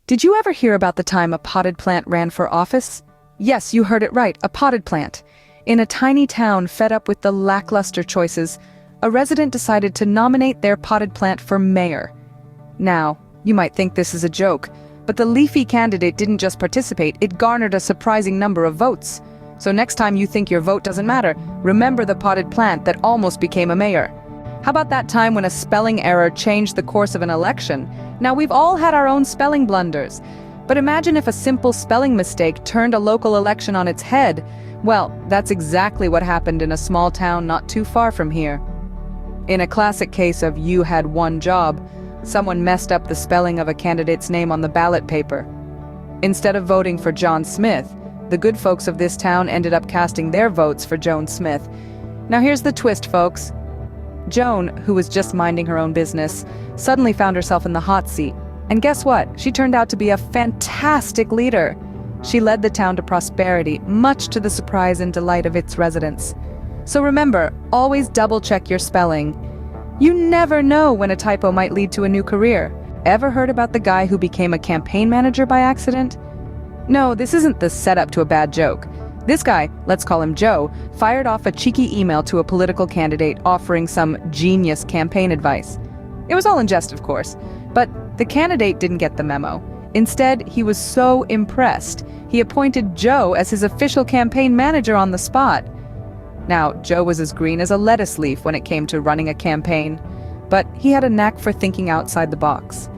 Did you ever hear about the time a potted plant ran for office? Yes, you heard it right, a potted plant. In a tiny town fed up with the lackluster choices, a resident decided to nominate their potted plant for mayor. Now, you might think this is a joke, but the leafy candidate didn't just participate, it garnered a surprising number of votes. So next time you think your vote doesn't matter, remember the potted plant that almost became a mayor. How about that time when a spelling error changed the course of an election? Now, we've all had our own spelling blunders, but imagine if a simple spelling mistake turned a local election on its head. Well, that's exactly what happened in a small town not too far from here. In a classic case of you had one job, someone messed up the spelling of a candidate's name on the ballot paper. Instead of voting for John Smith, the good folks of this town ended up casting their votes for Joan Smith. Now here's the twist, folks. Joan, who was just minding her own business, suddenly found herself in the hot seat. And guess what? She turned out to be a fantastic leader. She led the town to prosperity, much to the surprise and delight of its residents. So remember, always double-check your spelling. You never know when a typo might lead to a new career. Ever heard about the guy who became a campaign manager by accident? No, this isn't the setup to a bad joke. This guy, let's call him Joe, fired off a cheeky email to a political candidate offering some genius campaign advice. It was all in jest, of course, but the candidate didn't get the memo. Instead, he was so impressed, he appointed Joe as his official campaign manager on the spot. Now, Joe was as green as a lettuce leaf when it came to running a campaign, but he had a knack for thinking outside the box.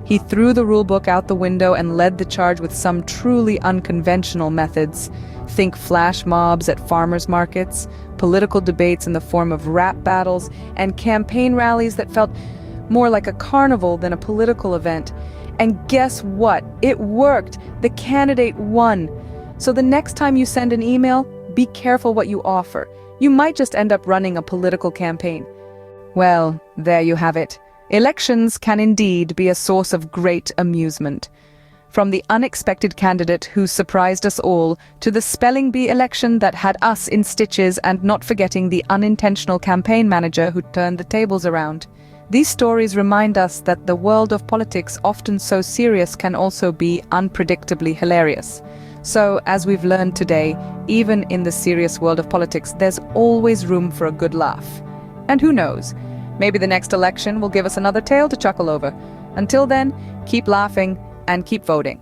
He threw the rulebook out the window and led the charge with some truly unconventional methods. Think flash mobs at farmers markets, political debates in the form of rap battles, and campaign rallies that felt more like a carnival than a political event. And guess what? It worked! The candidate won! So the next time you send an email, be careful what you offer. You might just end up running a political campaign. Well, there you have it. Elections can indeed be a source of great amusement. From the unexpected candidate who surprised us all, to the spelling bee election that had us in stitches, and not forgetting the unintentional campaign manager who turned the tables around. These stories remind us that the world of politics, often so serious, can also be unpredictably hilarious. So, as we've learned today, even in the serious world of politics, there's always room for a good laugh. And who knows, maybe the next election will give us another tale to chuckle over. Until then, keep laughing and keep voting.